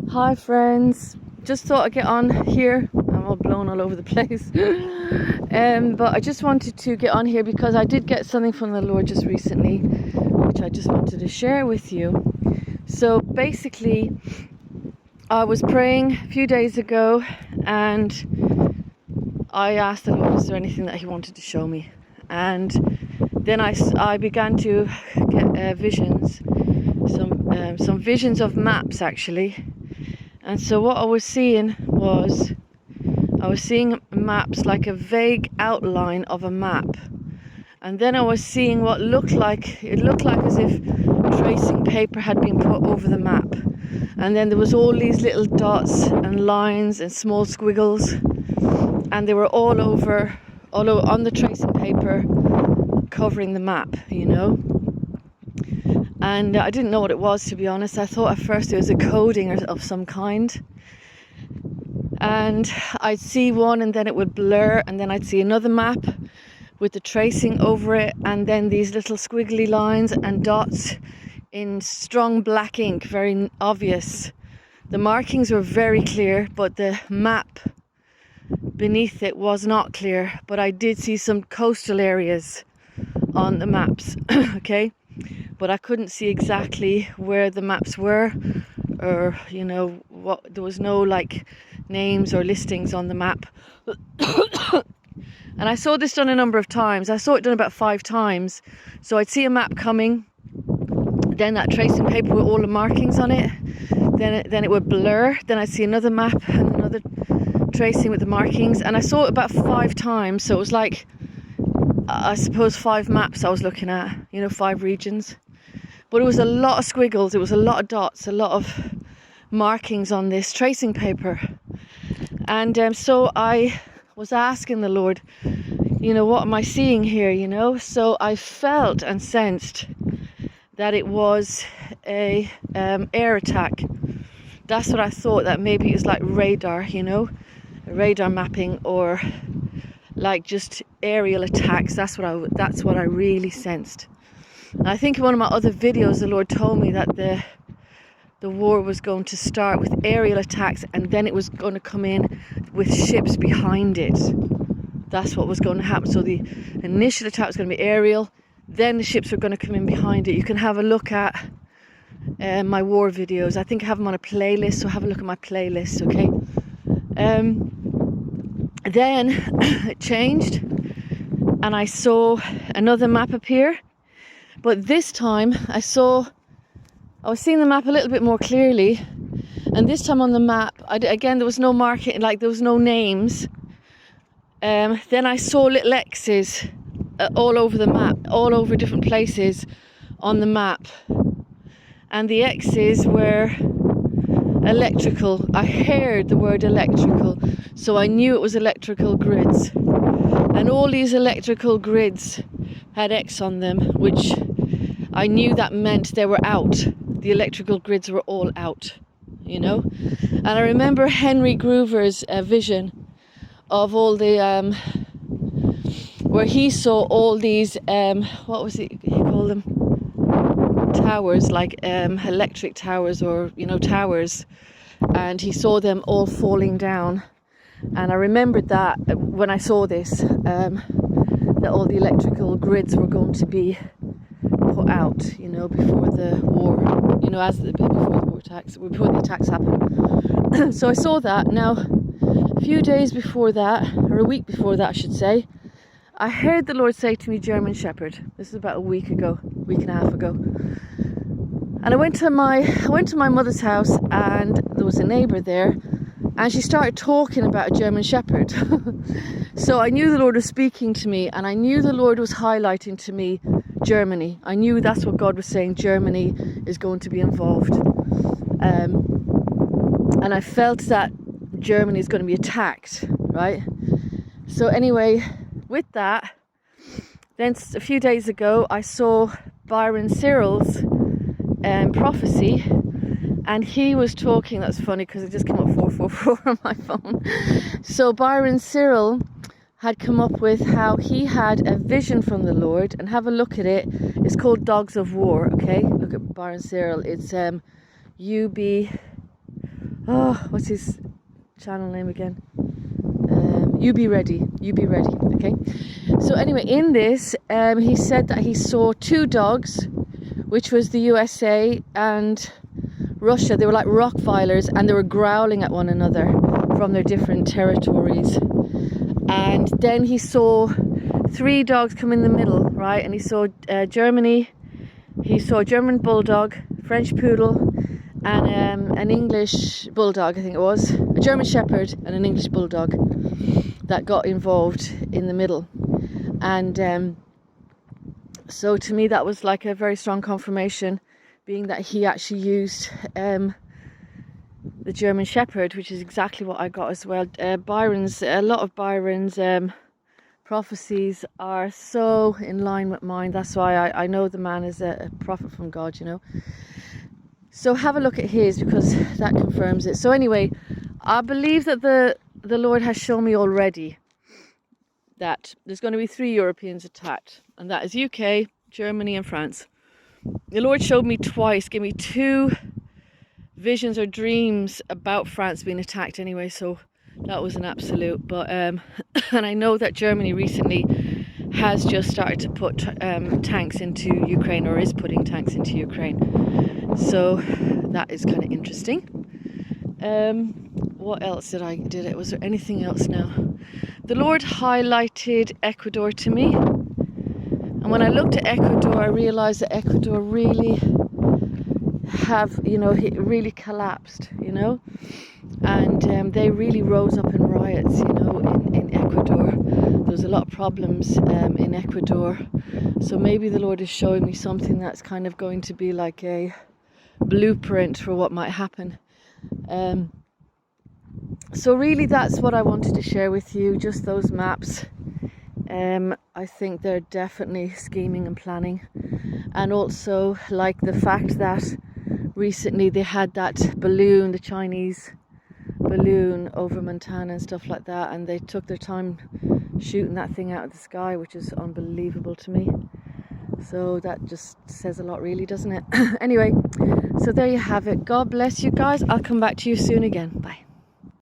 Hi friends, just thought I'd get on here. I'm all blown all over the place. But I just wanted to get on here because I did get something from the Lord just recently, which I just wanted to share with you. So basically, I was praying a few days ago and I asked the Lord, is there anything that He wanted to show me? And then I began to get visions, some visions of maps actually. And so what I was seeing maps, like a vague outline of a map. And then I was seeing what looked like as if tracing paper had been put over the map. And then there was all these little dots and lines and small squiggles. And they were all over on the tracing paper, covering the map, you know. And I didn't know what it was, to be honest. I thought at first it was a coding of some kind. And I'd see one and then it would blur, and then I'd see another map with the tracing over it, and then these little squiggly lines and dots in strong black ink, very obvious. The markings were very clear, but the map beneath it was not clear. But I did see some coastal areas on the maps, okay? But I couldn't see exactly where the maps were, or you know what. There was no like names or listings on the map. And I saw this done a number of times. I saw it done about 5 times. So I'd see a map coming, then that tracing paper with all the markings on it, then it would blur, then I'd see another map and another tracing with the markings, and I saw it about 5 times. So it was like, I suppose 5 maps I was looking at, you know, 5 regions. But it was a lot of squiggles, it was a lot of dots, a lot of markings on this tracing paper. And so I was asking the Lord, you know, what am I seeing here, you know? So I felt and sensed that it was a air attack. That's what I thought, that maybe it was like radar, you know, radar mapping, or like just aerial attacks. That's what I really sensed. And I think in one of my other videos the Lord told me that the war was going to start with aerial attacks, and then it was going to come in with ships behind it. That's what was going to happen. So the initial attack was going to be aerial, then the ships were going to come in behind it. You can have a look at my war videos. I think I have them on a playlist, so have a look at my playlist, okay? Then it changed and I saw another map appear, but this time I was seeing the map a little bit more clearly, and this time on the map, again there was no marking, like there was no names. Then I saw little X's all over the map, all over different places on the map, and the X's were electrical. I heard the word electrical, so I knew it was electrical grids. And all these electrical grids had X on them, which I knew that meant they were out. The electrical grids were all out, you know. And I remember Henry Groover's vision of all the where he saw all these what was it he called them, towers, like electric towers, or you know, towers, and he saw them all falling down. And I remembered that when I saw this, that all the electrical grids were going to be put out, you know, before the war, you know, before the attacks happened. So I saw that. Now, a few days before that, or a week before that I should say, I heard the Lord say to me, German Shepherd. This is about a week and a half ago. And I went to my mother's house, and there was a neighbour there, and she started talking about a German Shepherd. So I knew the Lord was speaking to me, and I knew the Lord was highlighting to me Germany. I knew that's what God was saying. Germany is going to be involved. And I felt that Germany is going to be attacked, right? So anyway, with that, then a few days ago, I saw Byron Cyril's prophecy, and he was talking. That's funny because it just came up 444 on my phone. So Byron Cyril had come up with how he had a vision from the Lord, and have a look at it. It's called Dogs of War, okay? Look at Byron Cyril. It's Oh, what's his channel name again? You Be Ready. You Be Ready. Okay. So anyway, in this, he said that he saw 2 dogs, which was the USA and Russia. They were like Rottweilers, and they were growling at one another from their different territories. And then he saw 3 dogs come in the middle, right? And he saw Germany. He saw a German bulldog, French poodle, and an English bulldog, I think it was, a German shepherd and an English bulldog that got involved in the middle. And so to me that was like a very strong confirmation, being that he actually used the German shepherd, which is exactly what I got as well. A lot of Byron's prophecies are so in line with mine. That's why I know the man is a prophet from God, you know. So have a look at his, because that confirms it. So anyway, I believe that the Lord has shown me already that there's going to be 3 Europeans attacked, and that is UK, Germany and France. The Lord showed me twice, gave me 2 visions or dreams about France being attacked anyway, so that was an absolute. But and I know that Germany recently has just started to put tanks into Ukraine, or is putting tanks into Ukraine, so that is kind of interesting. What else was there anything else now? The Lord highlighted Ecuador to me, and when I looked at Ecuador, I realized that Ecuador really it really collapsed, you know, and they really rose up in riots, you know, in Ecuador. There was a lot of problems in Ecuador, so maybe the Lord is showing me something that's kind of going to be like a blueprint for what might happen. So really that's what I wanted to share with you, just those maps. I think they're definitely scheming and planning, and also like the fact that recently they had that balloon, the Chinese balloon over Montana and stuff like that, and they took their time shooting that thing out of the sky, which is unbelievable to me. So that just says a lot really, doesn't it? Anyway, so there you have it. God bless you guys. I'll come back to you soon again. Bye.